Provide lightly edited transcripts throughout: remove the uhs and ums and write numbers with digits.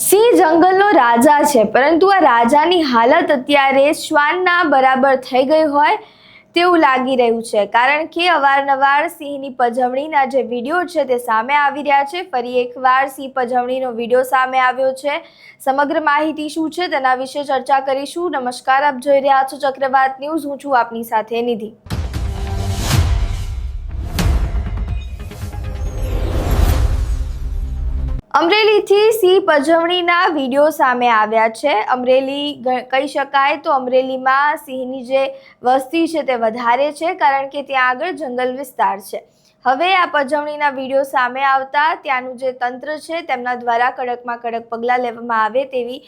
સિંહ જંગલનો રાજા છે, પરંતુ આ રાજાની હાલત અત્યારે શ્વાનના બરાબર થઈ ગઈ હોય તેવું લાગી રહ્યું છે, કારણ કે અવારનવાર સિંહની પજવણીના જે વિડીયો છે તે સામે આવી રહ્યા છે। ફરી એકવાર સિંહ પજવણીનો વિડીયો સામે આવ્યો છે। સમગ્ર માહિતી શું છે તેના વિશે ચર્ચા કરીશું। નમસ્કાર, આપ જોઈ રહ્યા છો ચક્રવાત ન્યૂઝ। હું છું આપની સાથે નિધિ। અમરેલીથી સિંહ પજવણીના વિડીયો સામે આવ્યા છે। અમરેલી કહી શકાય તો અમરેલીમાં સિંહની જે વસ્તી છે તે વધારે છે, કારણ કે ત્યાં આગળ જંગલ વિસ્તાર છે। હવે આ પજવણીના વિડીયો સામે આવતા ત્યાંનું જે તંત્ર છે તેમના દ્વારા કડકમાં કડક પગલાં લેવામાં આવે તેવી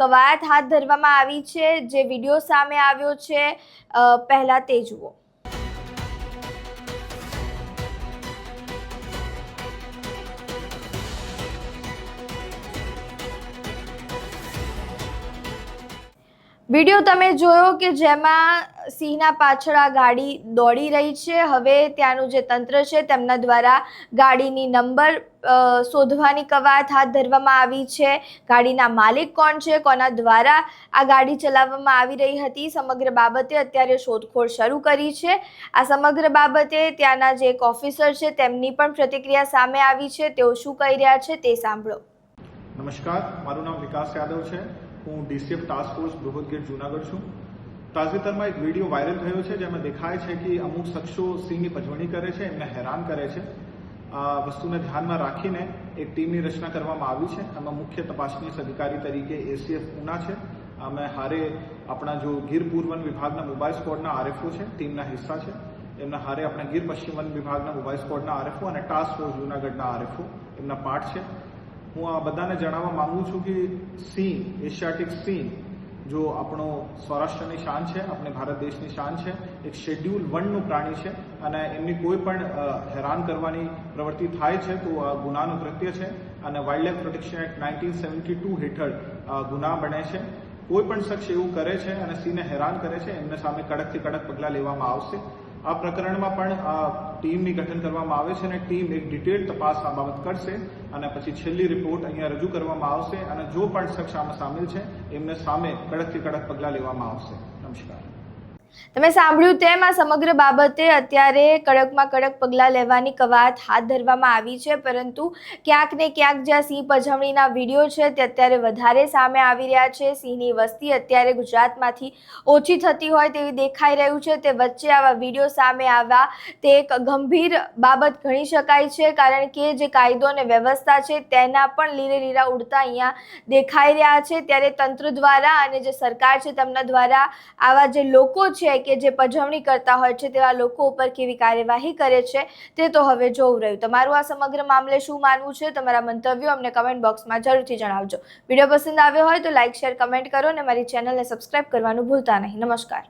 કવાયત હાથ ધરવામાં આવી છે। જે વિડીયો સામે આવ્યો છે પહેલા તે જુઓ। વિડીયો તમે જોયો કે જેમાં સિંહના પાછળ આ ગાડી દોડી રહી છે। હવે ત્યાંનું જે તંત્ર છે તેમના દ્વારા ગાડીની નંબર શોધવાની કવાયત હાથ ધરવામાં આવી છે। ગાડીના માલિક કોણ છે, કોના દ્વારા આ ગાડી ચલાવવામાં આવી રહી હતી, સમગ્ર બાબતે અત્યારે શોધખોળ શરૂ કરી છે। આ સમગ્ર બાબતે ત્યાંના જે એક ઓફિસર છે તેમની પણ પ્રતિક્રિયા સામે આવી છે। તેઓ શું કહી રહ્યા છે તે સાંભળો। નમસ્કાર, મારું નામ વિકાસ યાદવ છે। હું ડીસીએફ ટાસ્ક ફોર્સ બૃહદ ગેટ જૂનાગઢ છું। તાજેતરમાં એક વિડીયો વાયરલ થયો છે જેમાં દેખાય છે કે અમુક શખ્સો સિંહની પજવણી કરે છે, એમને હેરાન કરે છે। આ વસ્તુને ધ્યાનમાં રાખીને એક ટીમની રચના કરવામાં આવી છે। એમાં મુખ્ય તપાસનીસ અધિકારી તરીકે એસીએફ ઉના છે। અમે હારે આપણા જો ગીર પૂર્વ વન વિભાગના મોબાઈલ સ્ક્વોડના આરએફઓ છે, ટીમના હિસ્સા છે। એમના હારે આપણા ગીર પશ્ચિમ વન વિભાગના મોબાઈલ સ્ક્વોડના આરએફઓ અને ટાસ્ક ફોર્સ જૂનાગઢના આરએફઓ એમના પાર્ટ છે। હું આ બધાને જણાવવા માંગુ છું કે સિંહ, એશિયાટિક સિંહ જો આપણો સૌરાષ્ટ્રની શાન છે, આપણે ભારત દેશની શાન છે, એક શેડ્યુલ 1નું પ્રાણી છે અને એમની કોઈ પણ હેરાન કરવાની પ્રવૃત્તિ થાય છે તો આ ગુનાનું કૃત્ય છે અને વાઇલ્ડલાઇફ પ્રોટેક્શન એક્ટ 1972 હેઠળ ગુના બને છે। કોઈ પણ શખ્સ એવું કરે છે અને સિંહને હેરાન કરે છે એમને સામે કડકથી કડક પગલાં લેવામાં આવશે। આ પ્રકરણમાં પણ ટીમની ગઠન કરવામાં આવે છે અને ટીમ એક ડિટેલ તપાસ આ બાબત કરશે અને પછી છેલ્લી રિપોર્ટ અહીંયા રજૂ કરવામાં આવશે અને જો પણ શખ્સ આમાં સામેલ છે એમને સામે કડકથી કડક પગલાં લેવામાં આવશે। નમસ્કાર। તમે સાંભળ્યું તેમ આ સમગ્ર બાબતે અત્યારે કડકમાં કડક પગલાં લેવાની કવાયત હાથ ધરવામાં આવી છે, પરંતુ ક્યાંક ને ક્યાંક જ્યાં સિંહ પજવણીના વિડીયો છે તે અત્યારે વધારે સામે આવી રહ્યા છે। સિંહની વસ્તી અત્યારે ગુજરાતમાંથી ઓછી થતી હોય તેવી દેખાઈ રહ્યું છે, તે વચ્ચે આવા વિડીયો સામે આવ્યા તે એક ગંભીર બાબત ગણી શકાય છે, કારણ કે જે કાયદો અને વ્યવસ્થા છે તેના પણ લીરે લીરા ઉડતા અહીંયા દેખાઈ રહ્યા છે। ત્યારે તંત્ર દ્વારા અને જે સરકાર છે તેમના દ્વારા આવા જે લોકો છે કે જે પજવણી કરતા હોય છે તેવા લોકો ઉપર કેવી કાર્યવાહી કરે છે તે તો હવે જોવું રહ્યું। તમારું આ સમગ્ર મામલે શું માનવું છે? તમારા મંતવ્યો અમને કમેન્ટ બોક્સમાં જરૂરથી જણાવજો। વિડીયો પસંદ આવ્યો હોય તો લાઇક, શેર, કમેન્ટ કરો અને મારી ચેનલને સબસ્ક્રાઇબ કરવાનું ભૂલતા નહીં। નમસ્કાર।